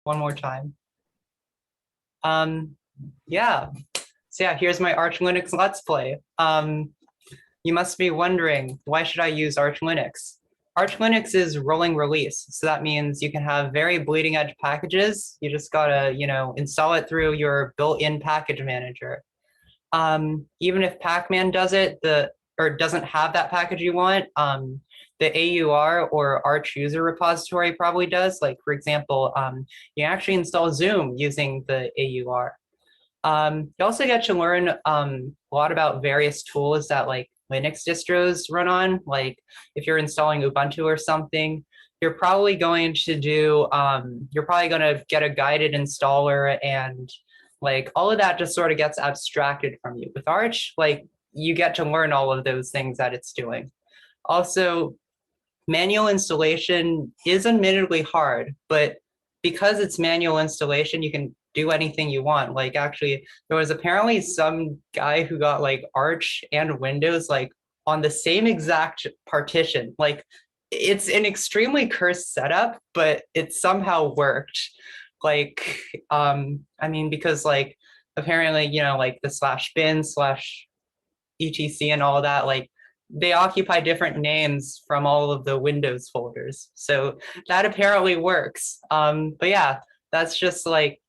one more time. Um, yeah. So yeah, here's my Arch Linux Let's Play. You must be wondering, why should I use Arch Linux? Arch Linux is rolling release, so that means you can have very bleeding edge packages. You just gotta, install it through your built-in package manager. Even if Pacman does it, or doesn't have that package you want, the AUR or Arch user repository probably does. Like for example, you actually install Zoom using the AUR. You also get to learn a lot about various tools that like Linux distros run on. Like if you're installing Ubuntu or something, you're probably going to get a guided installer, and like all of that just sort of gets abstracted from you. With Arch, like you get to learn all of those things that it's doing. Also, manual installation is admittedly hard, but because it's manual installation, you can do anything you want. Like actually, there was apparently some guy who got like Arch and Windows like on the same exact partition. Like it's an extremely cursed setup, but it somehow worked. Like, I mean, because like apparently, like the slash bin slash etc and all that, like they occupy different names from all of the Windows folders. So that apparently works. But yeah, that's just like,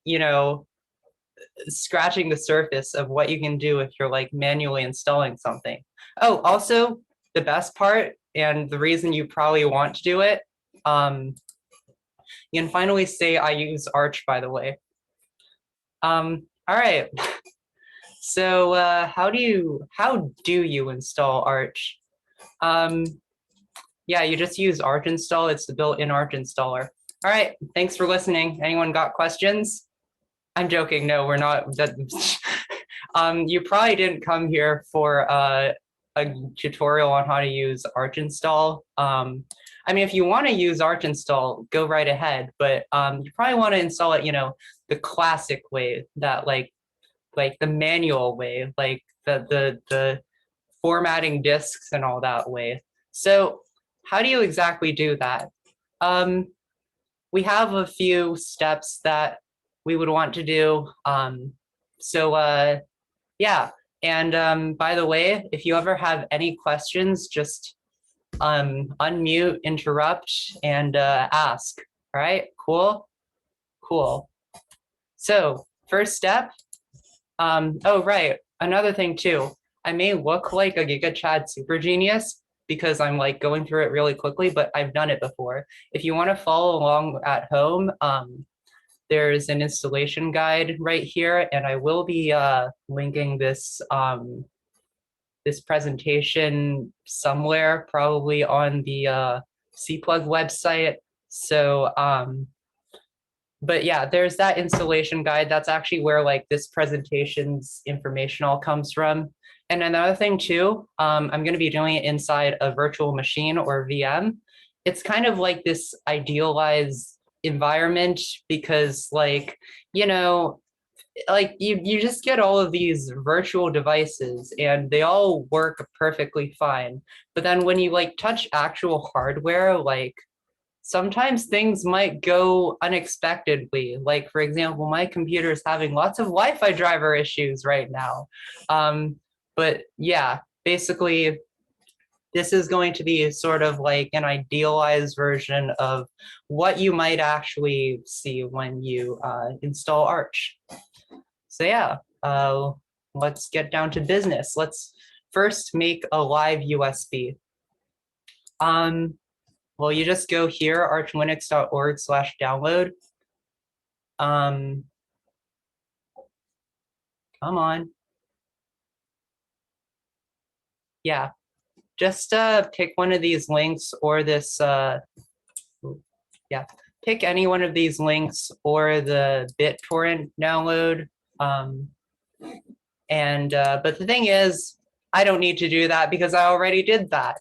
scratching the surface of what you can do if you're like manually installing something. Oh, also the best part, and the reason you probably want to do it, you can finally say I use Arch, by the way. All right. So how do you install Arch? Um, yeah, you just use Arch install. It's the built-in Arch installer. All right, thanks for listening. Anyone got questions? I'm joking. No, we're not. You probably didn't come here for a tutorial on how to use Arch install. I mean, if you want to use Arch install, go right ahead. But you probably want to install it, the classic way, that like the manual way, like the formatting disks and all that way. So how do you exactly do that? We have a few steps that we would want to do. Yeah. And by the way, if you ever have any questions, just unmute, interrupt, and ask. All right, cool, cool. So first step, oh, right, another thing too, I may look like a GigaChad super genius because I'm like going through it really quickly, but I've done it before. If you want to follow along at home, there's an installation guide right here, and I will be linking this presentation somewhere, probably on the CPlug website. So, but yeah, there's that installation guide. That's actually where like this presentation's information all comes from. And another thing too, I'm going to be doing it inside a virtual machine or VM. It's kind of like this idealized environment because like, like you just get all of these virtual devices and they all work perfectly fine. But then when you like touch actual hardware, like sometimes things might go unexpectedly. Like for example, my computer is having lots of Wi-Fi driver issues right now. But yeah, basically this is going to be sort of like an idealized version of what you might actually see when you install Arch. So yeah, let's get down to business. Let's first make a live USB. Well, you just go here, archlinux.org/download. Come on. Yeah, just pick one of these links or this, yeah, pick any one of these links or the BitTorrent download. But the thing is, I don't need to do that because I already did that.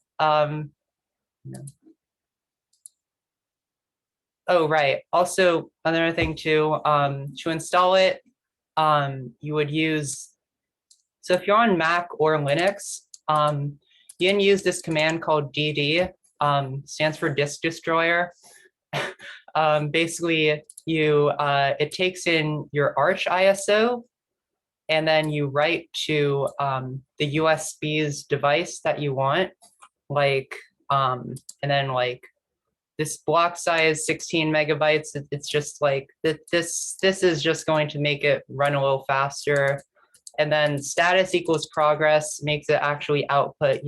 Oh, right. Also, another thing too, to install it, you would use, so if you're on Mac or Linux, you can use this command called dd, stands for disk destroyer. Basically, it takes in your Arch ISO, and then you write to the USB's device that you want, like, and then like this block size 16 megabytes. It's just like this is just going to make it run a little faster. And then status equals progress makes it actually output,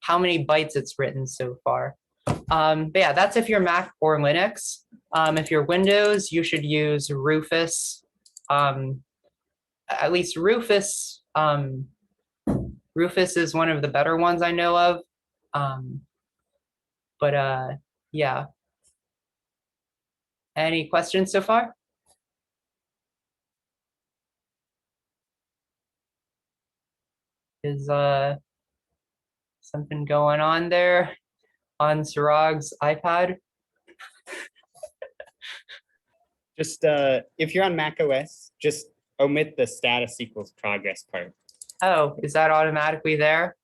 how many bytes it's written so far. But yeah, that's if you're Mac or Linux. If you're Windows, you should use Rufus. At least Rufus is one of the better ones I know of. But yeah. Any questions so far? Is something going on there on Sirag's iPad? Just if you're on Mac OS, just omit the status equals progress part. Oh, is that automatically there?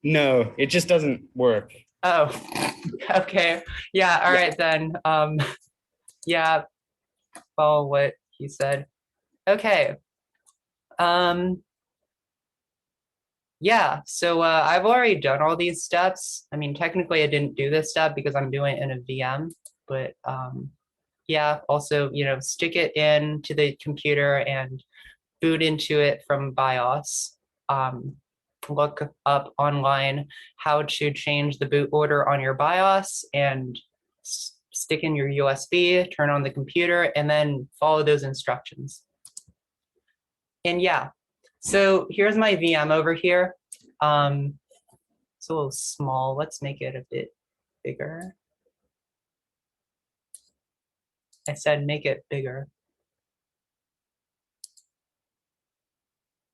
No, it just doesn't work. Oh, okay. Yeah, all right then. Yeah, follow what he said. Okay. Yeah, so I've already done all these steps. I mean, technically I didn't do this step because I'm doing it in a VM, but yeah, also, stick it into the computer and boot into it from BIOS. Look up online how to change the boot order on your BIOS and stick in your USB, turn on the computer, and then follow those instructions. And yeah, so here's my VM over here. It's a little small. Let's make it a bit bigger. I said make it bigger.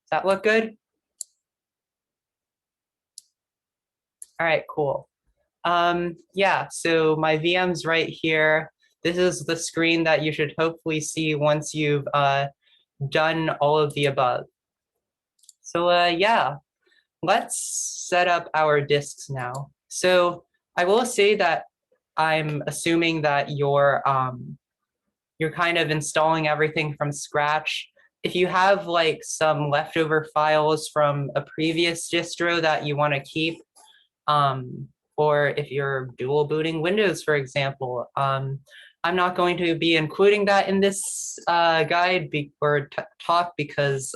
Does that look good? All right, cool. Yeah, so my VM's right here. This is the screen that you should hopefully see once you've done all of the above. So yeah, let's set up our disks now. So I will say that I'm assuming that you're kind of installing everything from scratch. If you have like some leftover files from a previous distro that you want to keep, or if you're dual booting Windows, for example, I'm not going to be including that in this guide or talk because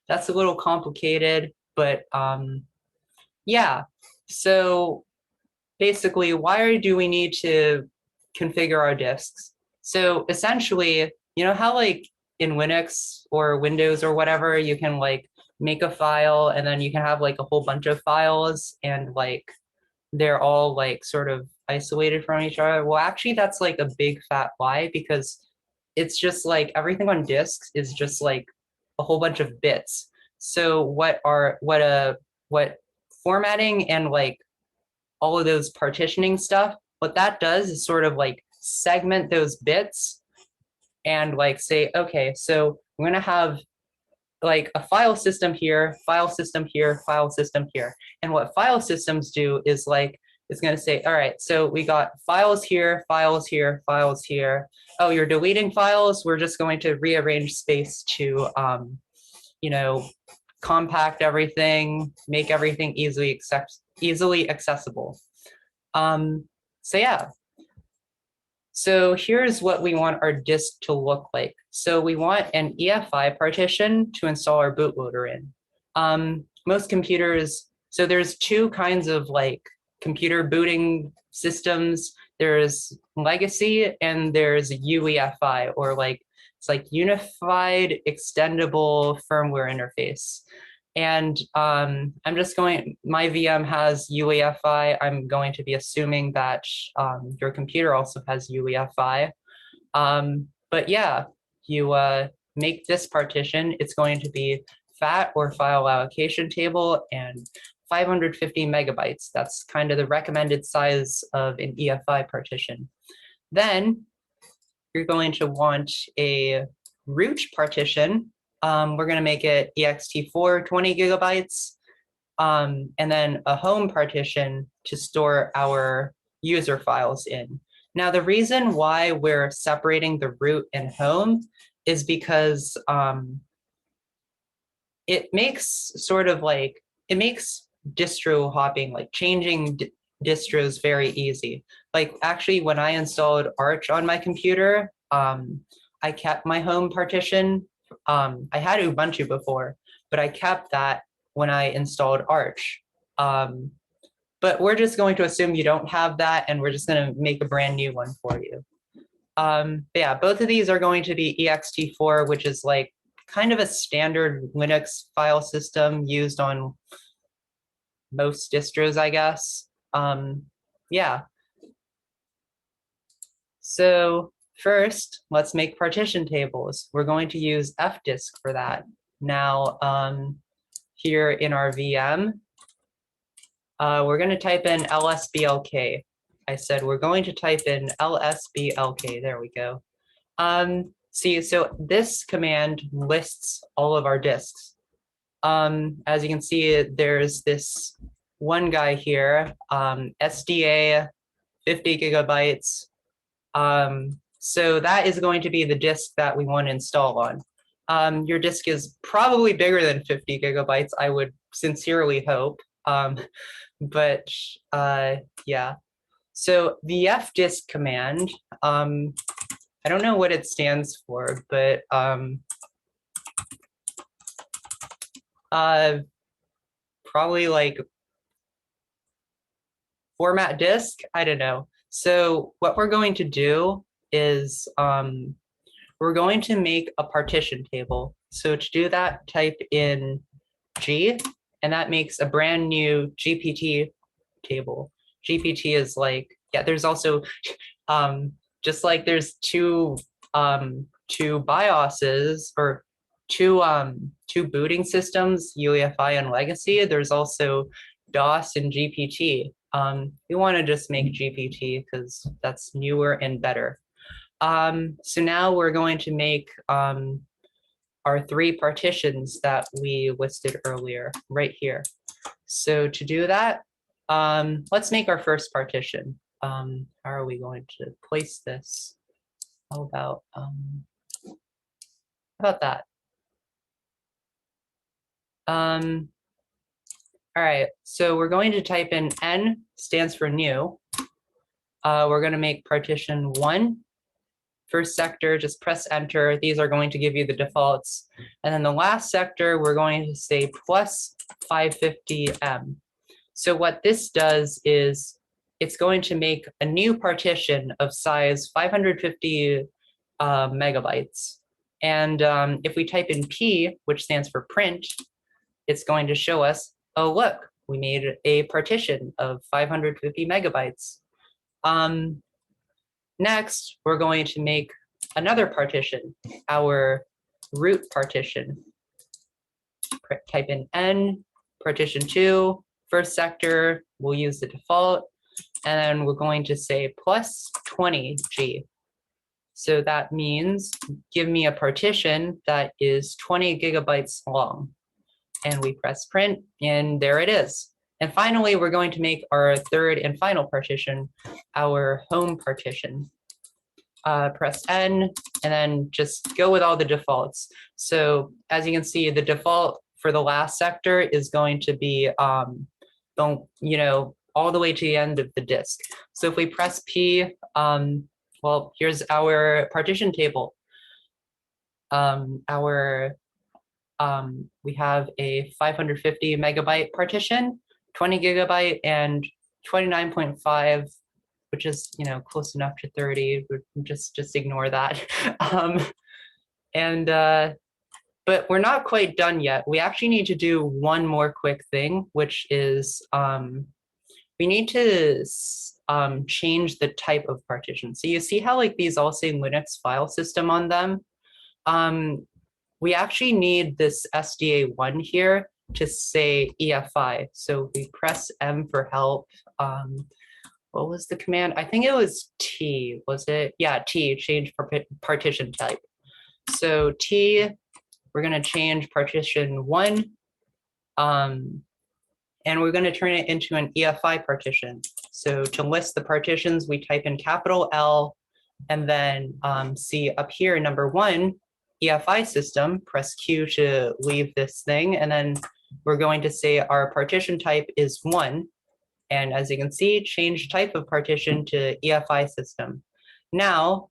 that's a little complicated, but yeah. So basically, why do we need to configure our disks? So essentially, you know how like in Linux or Windows or whatever, you can like make a file and then you can have like a whole bunch of files and like they're all like sort of isolated from each other. Well, actually, that's like a big fat lie because it's just like everything on disks is just like a whole bunch of bits. So what formatting and like all of those partitioning stuff, what that does is sort of like segment those bits and like say, okay, so I'm gonna have like a file system here, file system here, file system here. And what file systems do is like, it's gonna say, all right, so we got files here, files here, files here. Oh, you're deleting files? We're just going to rearrange space to, compact everything, make everything easily accessible. So yeah. So here's what we want our disk to look like. So we want an EFI partition to install our bootloader in. Most computers, so there's two kinds of like computer booting systems. There's legacy and there's UEFI, or like it's like unified extendable firmware interface. And I'm just my VM has UEFI. I'm going to be assuming that your computer also has UEFI. But yeah, you make this partition. It's going to be FAT or file allocation table and 550 megabytes. That's kind of the recommended size of an EFI partition. Then you're going to want a root partition. We're going to make it ext4 20 gigabytes, and then a home partition to store our user files in. Now, the reason why we're separating the root and home is because it makes it makes distro hopping, like changing distros, very easy. Like actually, when I installed Arch on my computer, I kept my home partition. I had Ubuntu before, but I kept that when I installed Arch. But we're just going to assume you don't have that, and we're just going to make a brand new one for you. Yeah, both of these are going to be ext4, which is like kind of a standard Linux file system used on most distros, I guess. Yeah. So first, let's make partition tables. We're going to use fdisk for that. Now, here in our VM, we're going to type in lsblk. I said we're going to type in lsblk. There we go. See, so this command lists all of our disks. As you can see, there's this one guy here, SDA 50 gigabytes. So that is going to be the disk that we want to install on. Your disk is probably bigger than 50 gigabytes, I would sincerely hope. But yeah, so the fdisk command, I don't know what it stands for, but probably like format disk, I don't know. So what we're going to do is we're going to make a partition table. So to do that, type in G, and that makes a brand new GPT table. GPT is like, yeah, there's also, just like there's two BIOSes or two booting systems, UEFI and legacy, there's also DOS and GPT. We want to just make GPT because that's newer and better. So now we're going to make our 3 partitions that we listed earlier right here. So to do that, let's make our first partition. How are we going to place this? How about that? All right, so we're going to type in N stands for new. We're going to make partition 1. First sector, just press enter. These are going to give you the defaults. And then the last sector, we're going to say plus 550M. So what this does is it's going to make a new partition of size 550 megabytes. And if we type in P, which stands for print, it's going to show us, oh, look, we made a partition of 550 megabytes. Next, we're going to make another partition, our root partition. Type in N, partition 2, first sector, we'll use the default, and then we're going to say plus 20G. So that means give me a partition that is 20 gigabytes long. And we press print, and there it is. And finally, we're going to make our third and final partition, our home partition. Press N, and then just go with all the defaults. So as you can see, the default for the last sector is going to be, all the way to the end of the disk. So if we press P, well, here's our partition table. We have a 550 megabyte partition, 20 gigabyte, and 29.5, which is close enough to 30. Just ignore that. But we're not quite done yet. We actually need to do one more quick thing, which is we need to change the type of partition. So you see how like these all say Linux file system on them? We actually need this SDA1 here to say EFI. So we press M for help. What was the command? I think it was T, was it? Yeah, T, change partition type. So T, we're gonna change partition 1, and we're gonna turn it into an EFI partition. So to list the partitions, we type in capital L, and then see up here, number 1, EFI system, press Q to leave this thing, and then we're going to say our partition type is 1. And as you can see, change type of partition to EFI system. Now,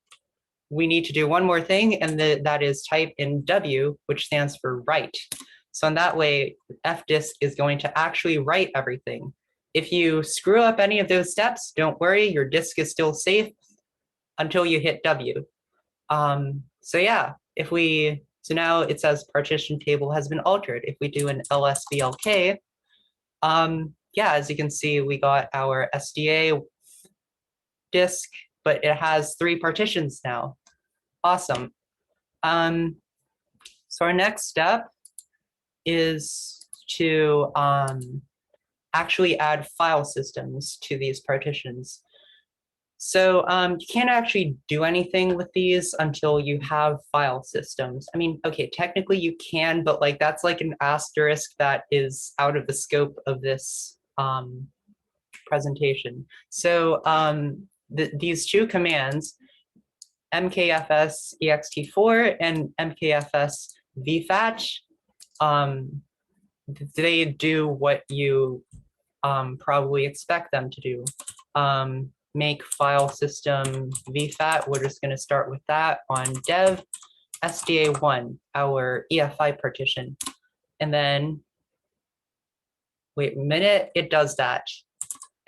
we need to do one more thing, and that is type in W, which stands for write. So in that way, fdisk is going to actually write everything. If you screw up any of those steps, don't worry, your disk is still safe until you hit W. So yeah, so now it says partition table has been altered. If we do an lsblk, yeah, as you can see, we got our SDA disk, but it has 3 partitions now. Awesome. So our next step is to actually add file systems to these partitions. So you can't actually do anything with these until you have file systems. I mean, okay, technically you can, but like that's like an asterisk that is out of the scope of this presentation. So these 2 commands, mkfs ext4 and mkfs vfetch, they do what you probably expect them to do. Make file system vfat, we're just going to start with that on dev sda1, our EFI partition. And then, wait a minute, it does that.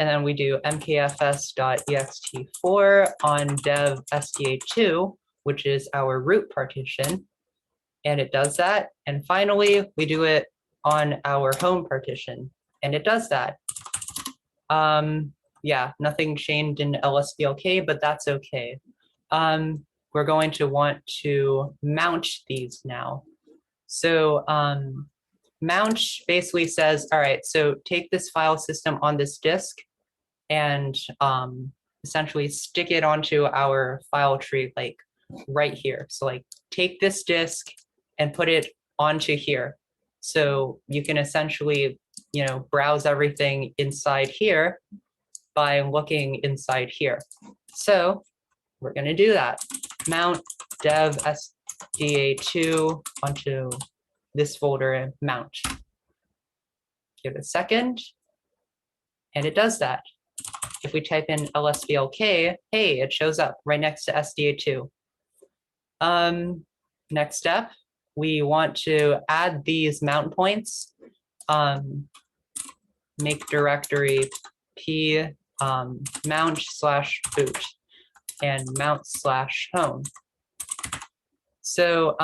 And then we do mkfs.ext4 on dev sda2, which is our root partition. And it does that. And finally, we do it on our home partition. And it does that. Yeah, nothing changed in lsblk, but that's okay. We're going to want to mount these now. So mount basically says, all right, so take this file system on this disk and essentially stick it onto our file tree, like right here. So like take this disk and put it onto here. So you can essentially, you know, browse everything inside here by looking inside here. So we're going to do that. Mount dev sda2 onto this folder and mount. Give it a second, and it does that. If we type in lsblk, hey, it shows up right next to sda2. Next step, we want to add these mount points. Make directory p mount/boot and mount/home. So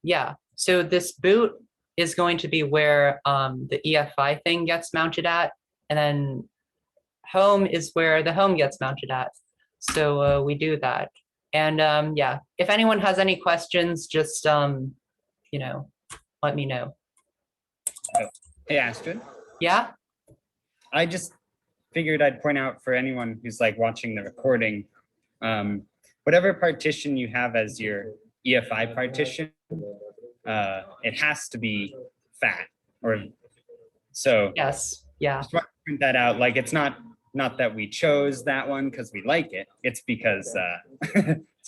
yeah, so this boot is going to be where the EFI thing gets mounted at, and then home is where the home gets mounted at. So we do that. And yeah, if anyone has any questions, just you know, let me know. Hey, Astrid. Yeah? I just figured I'd point out for anyone who's like watching the recording, whatever partition you have as your EFI partition, it has to be fat, or so. Yes, yeah. Just want to print that out. Like it's not that we chose that one because we like it. It's because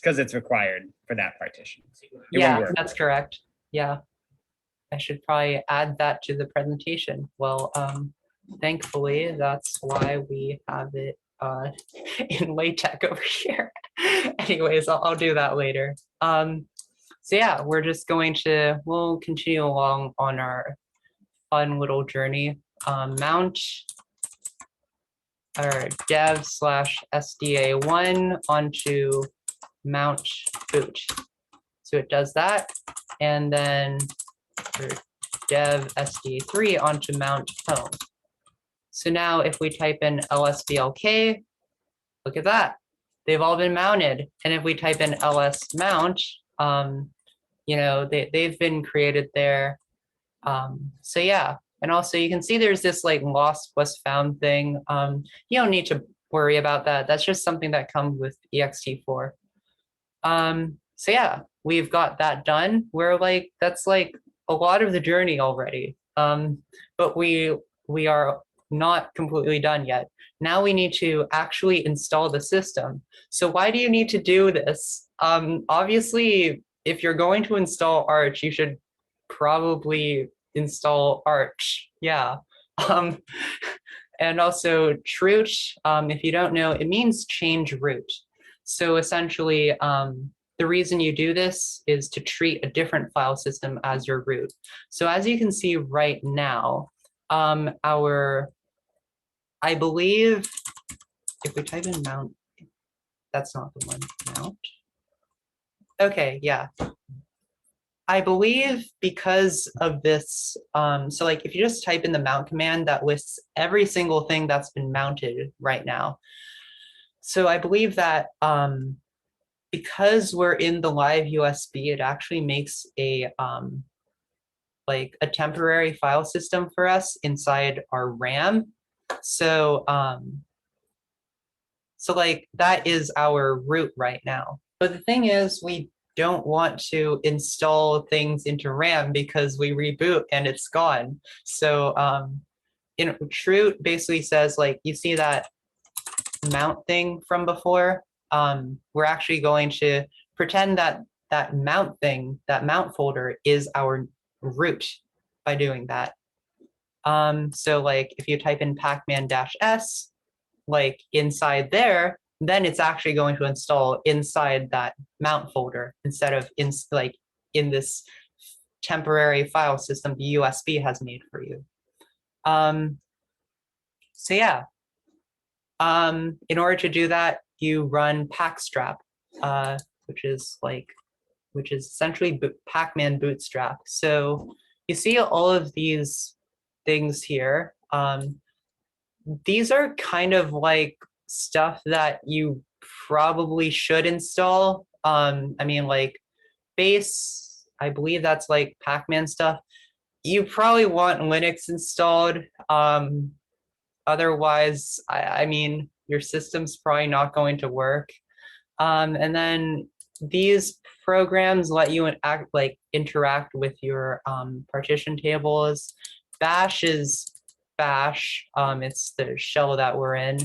it's required for that partition. Yeah, that's correct. Yeah. I should probably add that to the presentation. Well, thankfully, that's why we have it in LaTeX over here. Anyways, I'll do that later. So yeah, we're just we'll continue along on our fun little journey. Mount our dev/sda1 onto mount boot. So it does that, and then dev sd3 onto mount home. So now if we type in lsblk, look at that. They've all been mounted. And if we type in ls mount, you know, they've been created there. So yeah, and also you can see there's this like lost was found thing. You don't need to worry about that. That's just something that comes with ext4. So yeah, we've got that done. We're like, that's like a lot of the journey already. But we are not completely done yet. Now we need to actually install the system. So why do you need to do this? Obviously, if you're going to install Arch, you should probably install Arch. Yeah. Um, and also Troot, if you don't know, it means change root. So essentially, the reason you do this is to treat a different file system as your root. So as you can see right now, I believe if we type in mount, that's not the one, mount. Okay, yeah. I believe because of this, so like if you just type in the mount command, that lists every single thing that's been mounted right now. So I believe that because we're in the live USB, it actually makes a like a temporary file system for us inside our RAM. So so like that is our root right now. But the thing is, we don't want to install things into RAM because we reboot and it's gone. So Troot basically says, like, you see that mount thing from before? We're actually going to pretend that that mount thing, that mount folder is our root by doing that. So like if you type in pacman-s, like inside there, then it's actually going to install inside that mount folder instead of in this temporary file system the USB has made for you. So yeah, in order to do that, you run pacstrap, which is essentially Pacman bootstrap. So you see all of these things here. These are kind of like stuff that you probably should install. I mean, like base, I believe that's like Pacman stuff. You probably want Linux installed. Otherwise, I mean, your system's probably not going to work. And then these programs let you interact with your partition tables. Bash is Bash. It's the shell that we're in.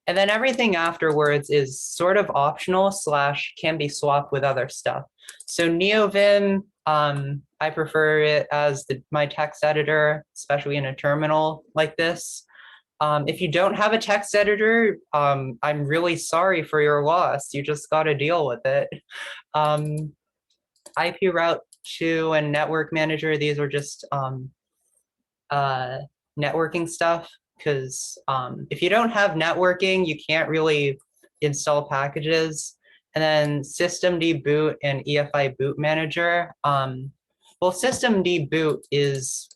And then everything afterwards is sort of optional / can be swapped with other stuff. So NeoVim, I prefer it as my text editor, especially in a terminal like this. If you don't have a text editor, I'm really sorry for your loss. You just got to deal with it. IP Route 2 and Network Manager, these are just networking stuff, because if you don't have networking, you can't really install packages. And then systemd boot and EFI boot manager. Well, systemd boot is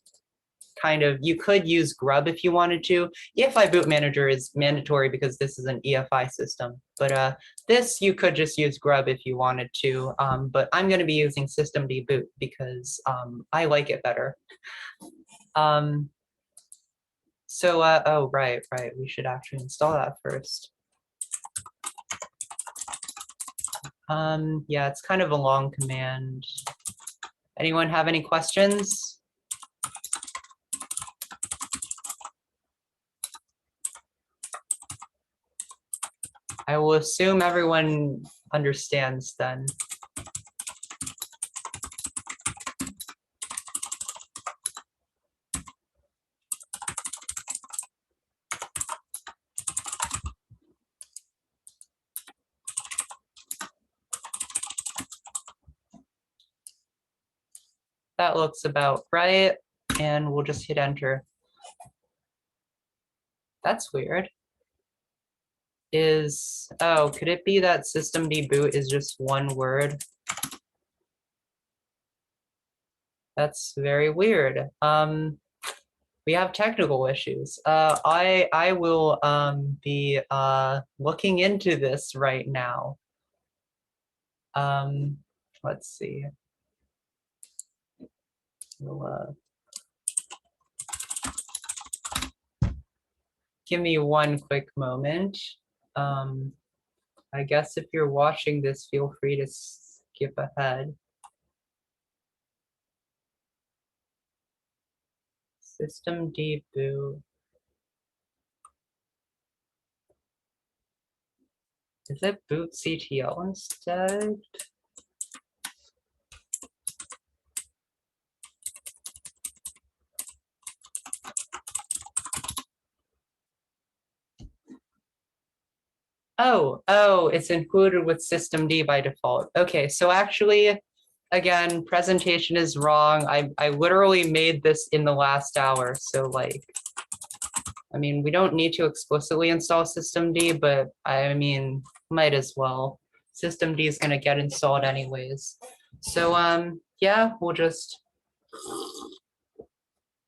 kind of, you could use grub if you wanted to. EFI boot manager is mandatory because this is an EFI system. But this, you could just use grub if you wanted to. But I'm going to be using systemd boot because I like it better. Oh, right. We should actually install that first. Yeah, it's kind of a long command. Anyone have any questions? I will assume everyone understands then. That looks about right, and we'll just hit enter. That's weird. Oh, could it be that systemd boot is just one word? That's very weird. We have technical issues. I will be looking into this right now. Let's see. We'll, give me one quick moment. I guess if you're watching this, feel free to skip ahead. Systemd boot. Is it bootctl instead? Oh, it's included with systemd by default. Okay, so actually, again, presentation is wrong. I literally made this in the last hour. So like, I mean, we don't need to explicitly install systemd, but I mean, might as well. Systemd is gonna get installed anyways. So yeah, we'll just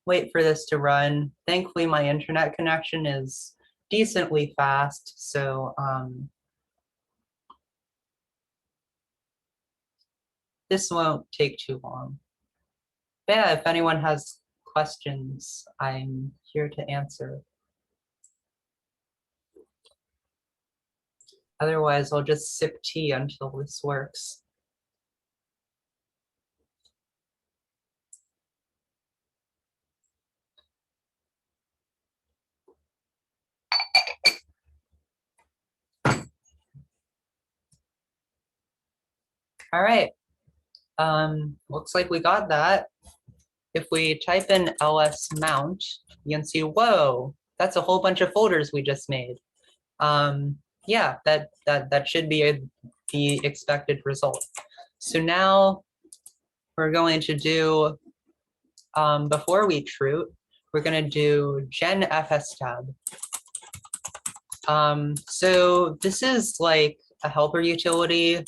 wait for this to run. Thankfully, my internet connection is decently fast, so this won't take too long. But yeah, if anyone has questions, I'm here to answer. Otherwise, I'll just sip tea until this works. All right. Looks like we got that. If we type in ls mount, you can see, whoa, that's a whole bunch of folders we just made. Yeah, that should be the expected result. So now we're going to do, before we troot, we're going to do gen fstab. So this is like a helper utility.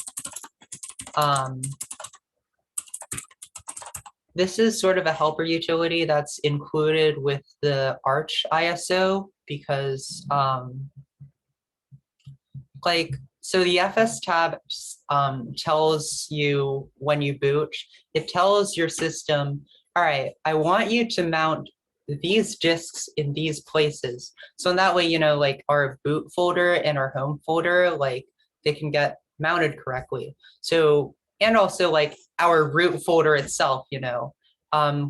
This is sort of a helper utility that's included with the Arch ISO because so the FS tab tells you when you boot, it tells your system, all right, I want you to mount these disks in these places. So in that way, you know, like our boot folder and our home folder, like they can get mounted correctly. So, and also like our root folder itself, you know,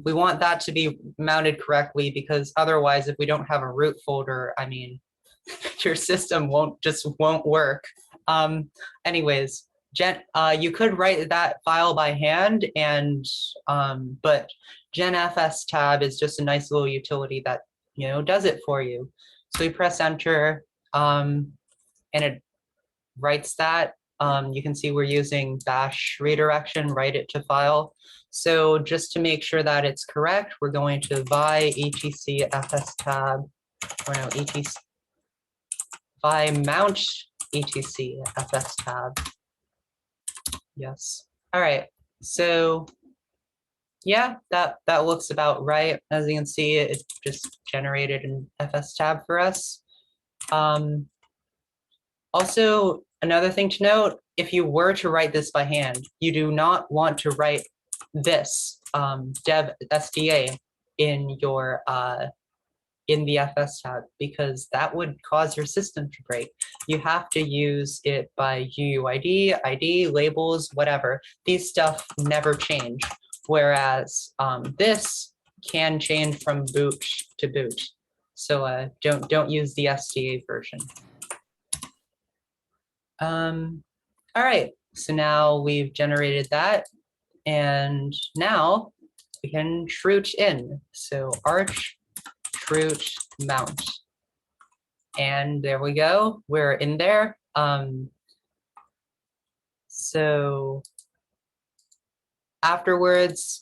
we want that to be mounted correctly because otherwise, if we don't have a root folder, I mean, your system won't work. Anyways, you could write that file by hand, and but genfs tab is just a nice little utility that, you know, does it for you. So you press enter, and it writes that. You can see we're using bash redirection, write it to file. So just to make sure that it's correct, we're going to vi etc fs tab, or no, etc vi mount etc fs tab. Yes. All right. So yeah, that looks about right. As you can see, it just generated an fs tab for us. Also, another thing to note, if you were to write this by hand, you do not want to write this dev SDA in your in the FS tab, because that would cause your system to break. You have to use it by UUID, ID, labels, whatever. These stuff never change, whereas this can change from boot to boot. So don't use the SDA version. All right, so now we've generated that, and now we can troot in. So arch troot mount, and there we go, we're in there. So afterwards,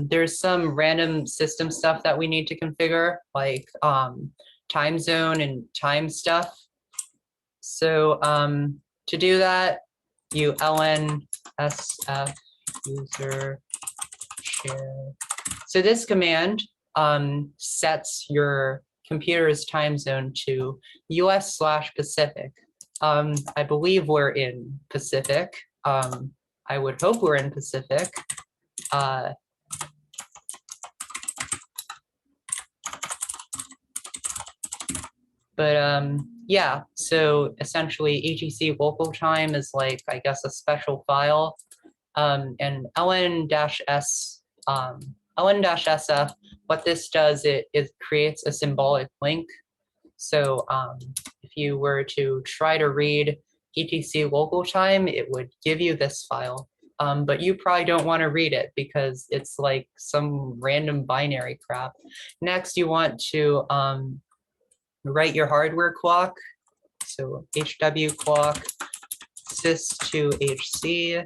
there's some random system stuff that we need to configure, like time zone and time stuff. So to do that, you ln sf user share. So this command sets your computer's time zone to US/Pacific. I believe we're in Pacific. I would hope we're in Pacific. But yeah, so essentially etc local time is like, I guess, a special file. And ln-s ln-sf, what this does, it creates a symbolic link. So if you were to try to read etc local time, it would give you this file. But you probably don't want to read it because it's like some random binary crap. Next, you want to write your hardware clock. So HW clock sys to HC.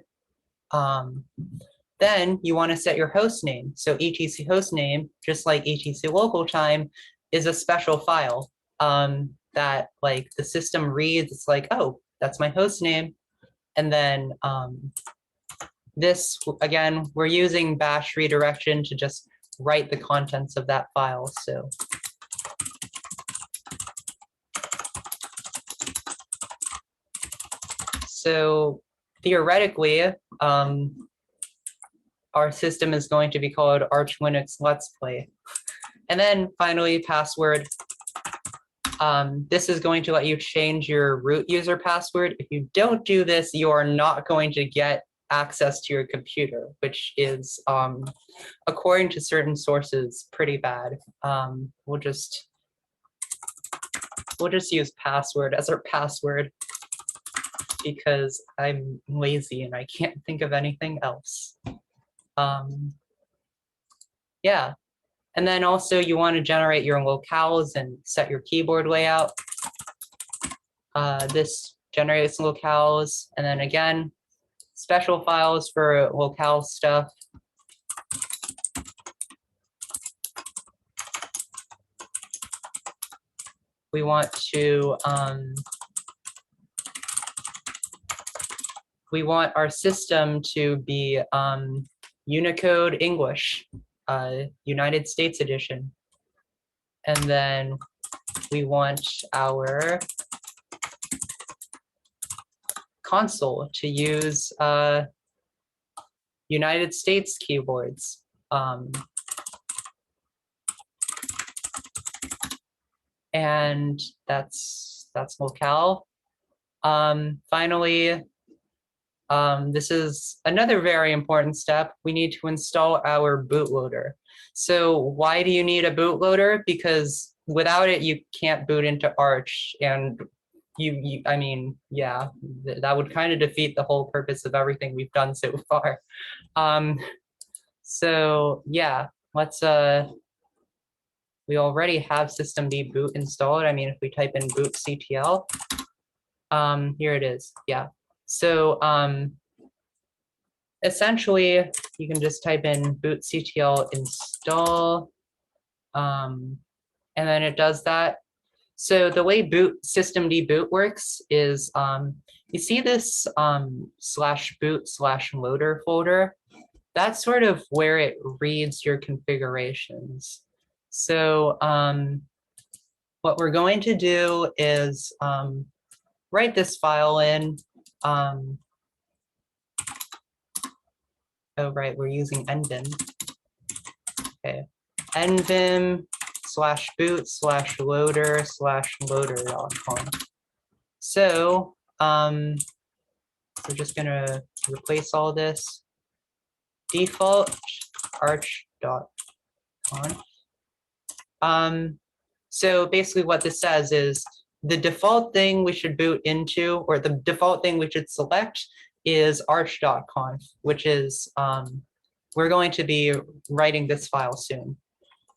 Then you want to set your host name. So etc host name, just like etc local time, is a special file that like the system reads. It's like, oh, that's my host name. And then this, again, we're using bash redirection to just write the contents of that file. So theoretically, our system is going to be called Arch Linux Let's Play. And then finally, password. This is going to let you change your root user password. If you don't do this, you are not going to get access to your computer, which is, according to certain sources, pretty bad. We'll just use password as our password because I'm lazy and I can't think of anything else. Yeah. And then also you want to generate your locales and set your keyboard layout. This generates locales, and then again, special files for locale stuff. We want to, we want our system to be Unicode English, United States edition. And then we want our console to use United States keyboards. And that's locale. Finally, this is another very important step. We need to install our bootloader. So why do you need a bootloader? Because without it, you can't boot into Arch. And I mean, yeah, that would kind of defeat the whole purpose of everything we've done so far. So yeah, let's, we already have systemd boot installed. I mean, if we type in bootctl, here it is, yeah. So essentially, you can just type in bootctl install, and then it does that. So the way systemd boot works is, you see this /boot/loader folder? That's sort of where it reads your configurations. So what we're going to do is write this file in. Oh, right, we're using nvim. Okay, nvim /boot/loader/loader.com. So we're just gonna replace all this. Default arch.conf. So basically what this says is the default thing we should boot into, or the default thing we should select, is arch.conf, which is, we're going to be writing this file soon.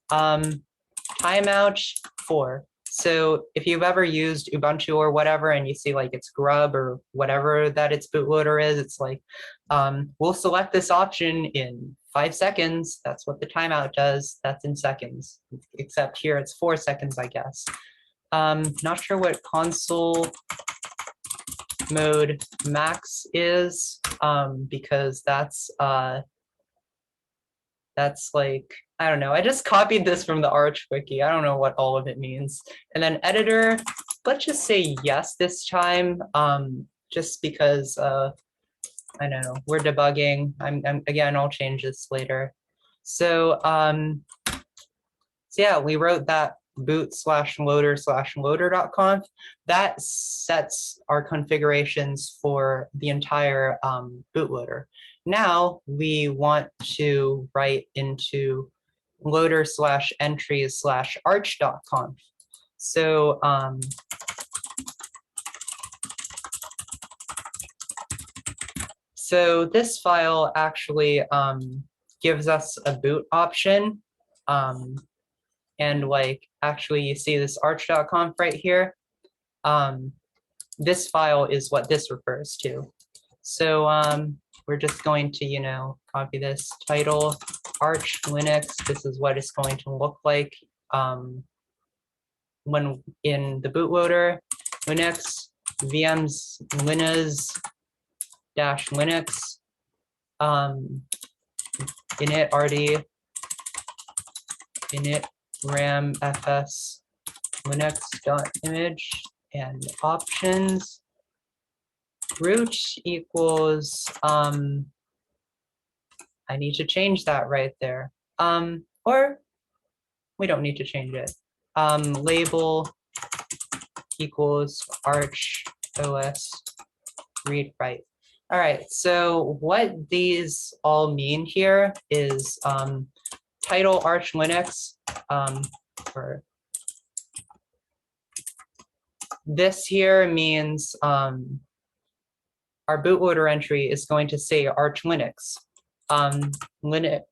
Timeout 4. So if you've ever used Ubuntu or whatever, and you see like it's grub or whatever that its bootloader is, it's like, we'll select this option in 5 seconds. That's what the timeout does. That's in seconds, except here it's 4 seconds, I guess. Not sure what console mode max is, because that's like, I don't know. I just copied this from the Arch wiki. I don't know what all of it means. And then editor, let's just say yes this time, just because I know we're debugging. Again, I'll change this later. So, so yeah, we wrote that boot/loader/loader.conf. That sets our configurations for the entire bootloader. Now we want to write into loader/entries/arch.conf. So So this file actually gives us a boot option. And like, actually you see this arch.conf right here. This file is what this refers to. So we're just going to, copy this title, Arch Linux. This is what it's going to look like when in the bootloader, Linux, VMs, Linux, init rd, init ram fs, linux.image, and options. Root equals, I need to change that right there. Or we don't need to change it. Label equals arch os read write. All right, so what these all mean here is title Arch Linux, or this here means our bootloader entry is going to say Arch Linux.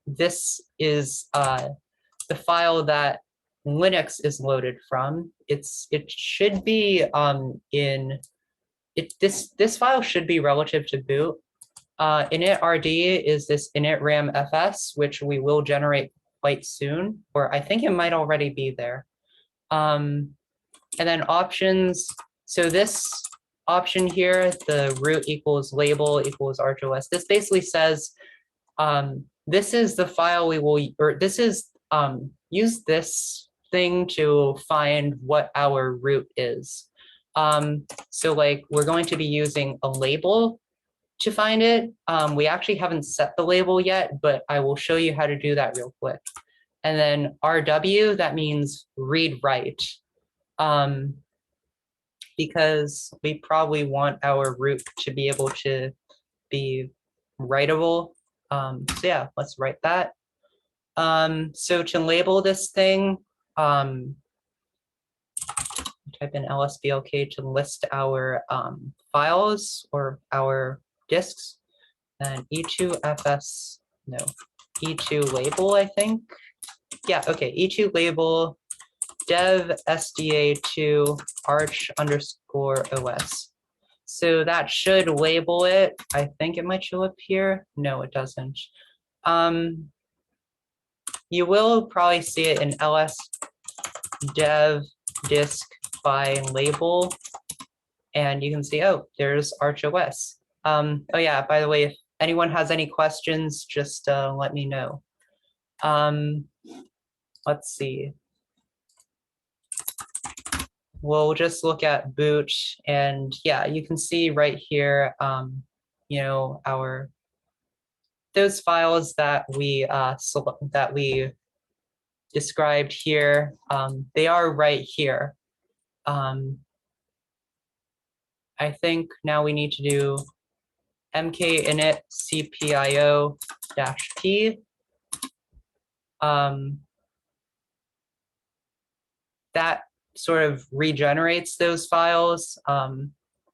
This is the file that Linux is loaded from. It should be this file should be relative to boot. Init rd is this init ram fs, which we will generate quite soon, or I think it might already be there. And then options. So this option here, the root equals label equals archos. This basically says this is the file we will, or this is use this thing to find what our root is. So like we're going to be using a label to find it. We actually haven't set the label yet, but I will show you how to do that real quick. And then RW, that means read write, because we probably want our root to be able to be writable. So yeah, let's write that. So to label this thing, type in lsblk to list our files or our disks, and e2fs, no, e2 label, I think. Yeah, okay, e2 label dev sda2 arch _os. So that should label it. I think it might show up here. No, it doesn't. You will probably see it in ls dev disk by label, and you can see, oh, there's archos. Oh yeah, by the way, if anyone has any questions, just let me know. Let's see. We'll just look at boot, and yeah, you can see right here, those files that we described here, they are right here. I think now we need to do mkinit cpio-p. That sort of regenerates those files.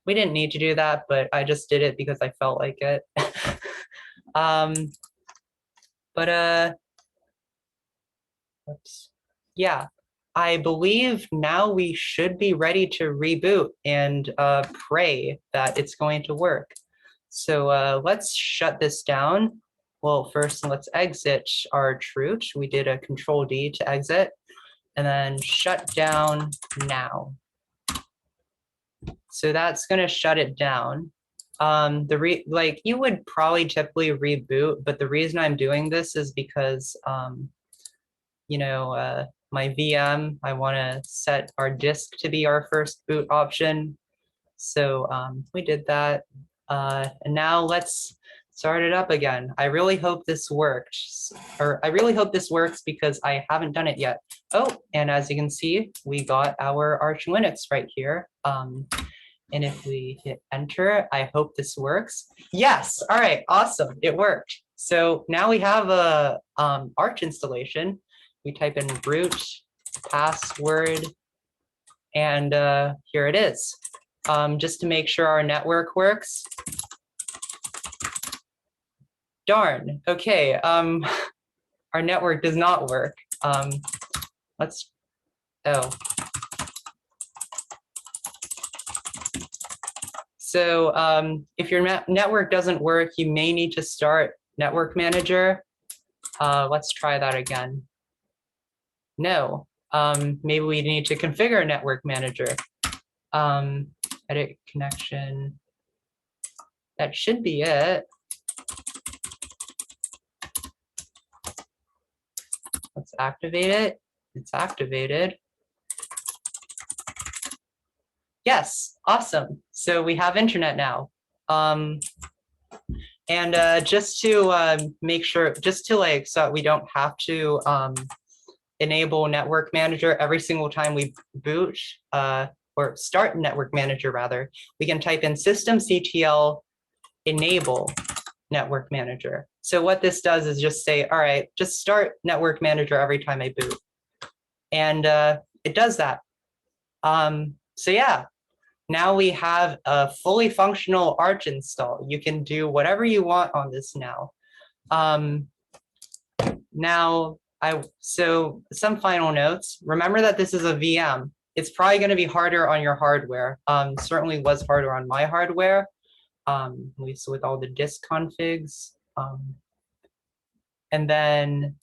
We didn't need to do that, but I just did it because I felt like it. Yeah, I believe now we should be ready to reboot and pray that it's going to work. So let's shut this down. Well, first let's exit our root. We did a Control D to exit, and then shut down now. So that's gonna shut it down. You would probably typically reboot, but the reason I'm doing this is because my VM, I want to set our disk to be our first boot option. So we did that. And now let's start it up again. I really hope this worked, or I really hope this works because I haven't done it yet. Oh, and as you can see, we got our Arch Linux right here. And if we hit enter, I hope this works. Yes, all right, awesome, it worked. So now we have a Arch installation. We type in root password, and here it is. Just to make sure our network works, darn. Okay. Our network does not work. Let's, oh. So if your network doesn't work, you may need to start Network Manager. Let's try that again. No, maybe we need to configure Network Manager. Edit connection. That should be it. Let's activate it. It's activated. Yes, awesome. So we have internet now. Just to make sure, just to like, so we don't have to enable Network Manager every single time we boot, or start Network Manager rather, we can type in systemctl enable Network Manager. So what this does is just say, all right, just start Network Manager every time I boot. And it does that. So yeah, now we have a fully functional Arch install. You can do whatever you want on this now. So some final notes. Remember that this is a VM. It's probably going to be harder on your hardware. Certainly was harder on my hardware, at least with all the disk configs. And then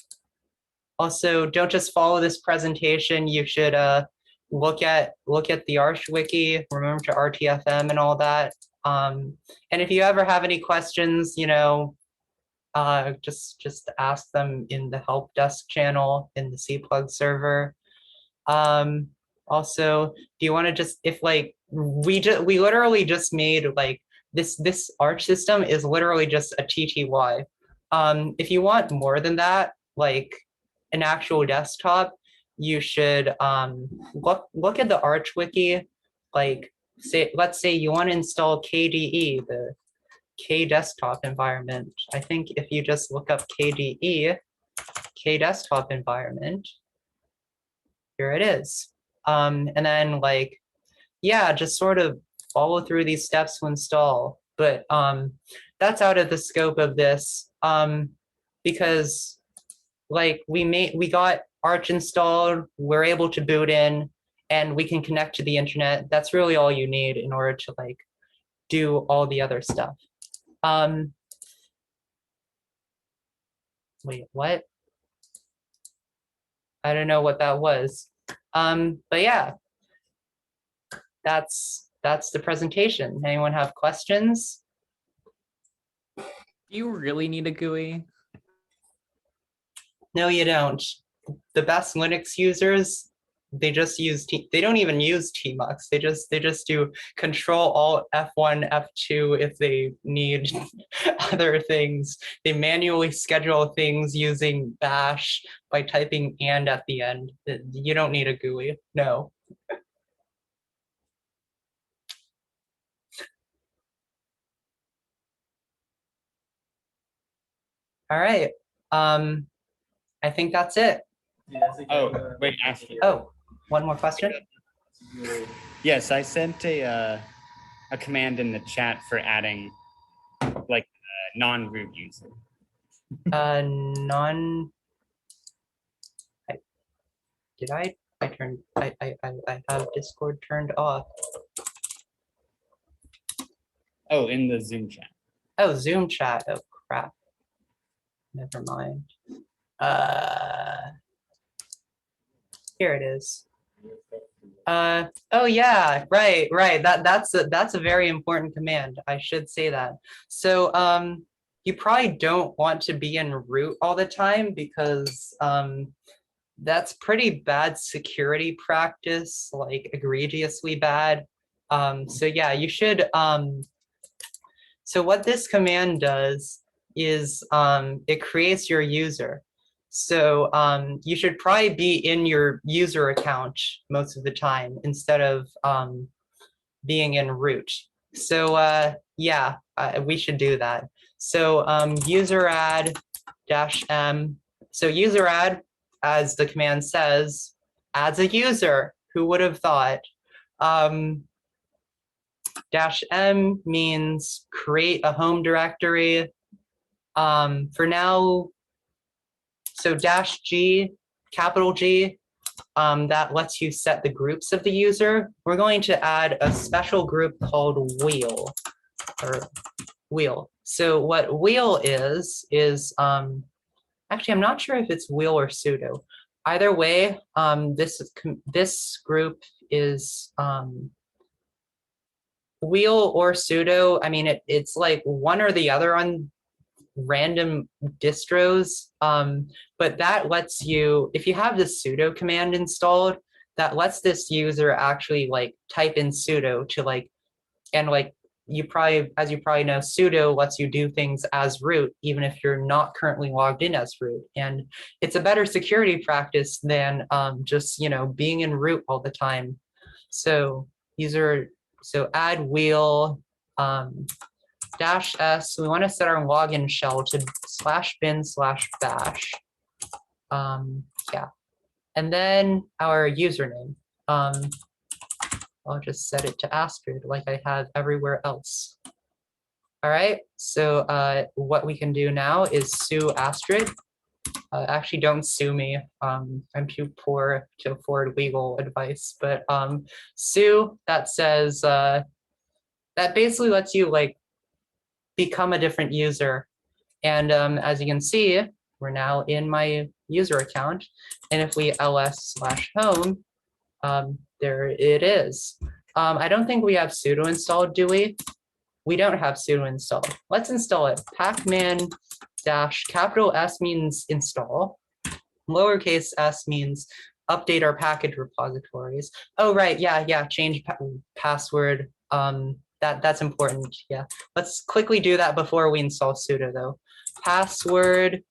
also, don't just follow this presentation. You should look at the Arch wiki. Remember to RTFM and all that. And if you ever have any questions, you know, just ask them in the help desk channel in the cplug server. Also, do you want to just, if like we literally just made like this Arch system is literally just a TTY. If you want more than that, like an actual desktop, you should look at the Arch wiki. Like let's say you want to install KDE, the K desktop environment. I think if you just look up KDE, K desktop environment, here it is. And then like, yeah, just sort of follow through these steps to install. But that's out of the scope of this because like we got Arch installed, we're able to boot in, and we can connect to the internet. That's really all you need in order to like do all the other stuff. Wait, what? I don't know what that was. But yeah, that's the presentation. Anyone have questions? Do you really need a GUI? No, you don't. The best Linux users, they just use they don't even use tmux. They just do Control Alt F1 F2 if they need other things. They manually schedule things using bash by typing and at the end. You don't need a GUI. No. All right. I think that's it. Oh, wait, Astrid. Oh, one more question. Yes, I sent a command in the chat for adding like a non-root user. Did I have Discord turned off. Oh, in the Zoom chat. Oh, Zoom chat. Oh crap. Never mind. Here it is. Oh yeah, right. That's a very important command. I should say that. So you probably don't want to be in root all the time because that's pretty bad security practice, like egregiously bad. So yeah, you should. So what this command does is it creates your user. So you should probably be in your user account most of the time instead of being in root. So yeah, we should do that. So user add -m. So user add, as the command says, adds a user. Who would have thought? -m means create a home directory. For now, so -G, capital G, that lets you set the groups of the user. We're going to add a special group called wheel, or wheel. So what wheel is actually, I'm not sure if it's wheel or sudo. Either way, this group is wheel or sudo. I mean, it's like one or the other on random distros, but that lets you, if you have the sudo command installed, that lets this user actually like type in sudo to like, and like as you probably know, sudo lets you do things as root, even if you're not currently logged in as root. And it's a better security practice than just, being in root all the time. So add wheel, -S, we want to set our login shell to /bin/bash. Yeah. And then our username. I'll just set it to Astrid like I have everywhere else. All right, so what we can do now is sue Astrid. Actually, don't sue me. I'm too poor to afford legal advice, but sue, that says, that basically lets you like become a different user. And as you can see, we're now in my user account. And if we ls/home, there it is. I don't think we have sudo installed, do we? We don't have sudo installed. Let's install it. Pacman capital S means install. Lowercase s means update our package repositories. Oh, right. Yeah. Change password. That's important. Yeah. Let's quickly do that before we install sudo, though. Password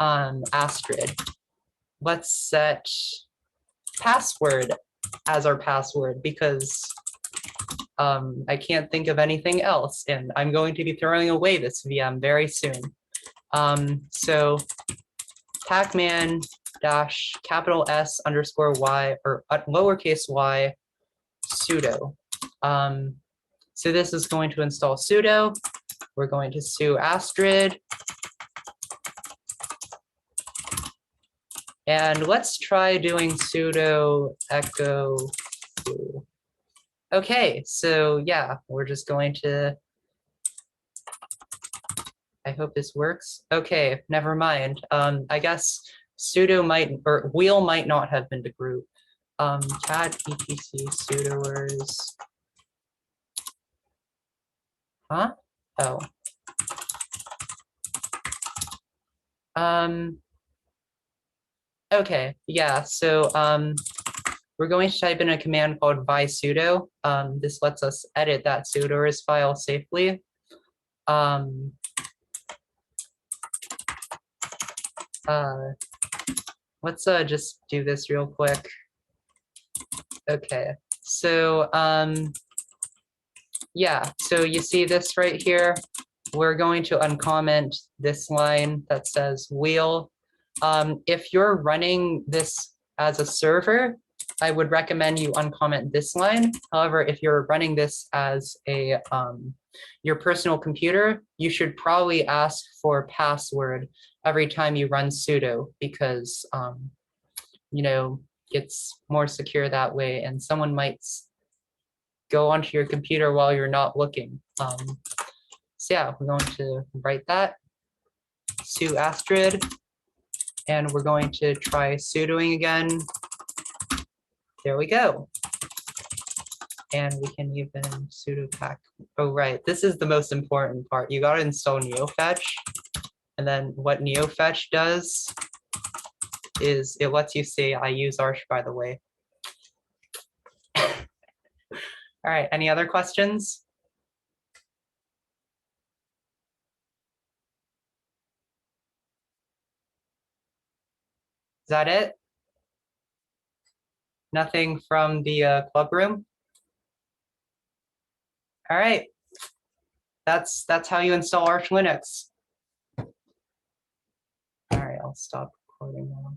Astrid. Let's set password as our password because I can't think of anything else, and I'm going to be throwing away this VM very soon. So pacman capital S_y or lowercase y sudo. So this is going to install sudo. We're going to sue Astrid. And let's try doing sudo echo foo. Okay, so yeah, we're just going to, I hope this works. Okay, never mind. I guess sudo might, or wheel might not have been the group. Cat etc sudoers. Huh? Oh. Okay, yeah, so we're going to type in a command called sudo. This lets us edit that sudoers file safely. Let's just do this real quick. Okay, so yeah, so you see this right here. We're going to uncomment this line that says wheel. If you're running this as a server, I would recommend you uncomment this line. However, if you're running this as a your personal computer, you should probably ask for password every time you run sudo because it's more secure that way, and someone might go onto your computer while you're not looking. So yeah, we're going to write that, sue Astrid, and we're going to try sudoing again. There we go. And we can even sudo pack. Oh, right, this is the most important part. You gotta install neofetch. And then what neofetch does is it lets you say, I use Arch, by the way. All right, any other questions? Is that it? Nothing from the club room? All right, that's how you install Arch Linux. All right, I'll stop recording now.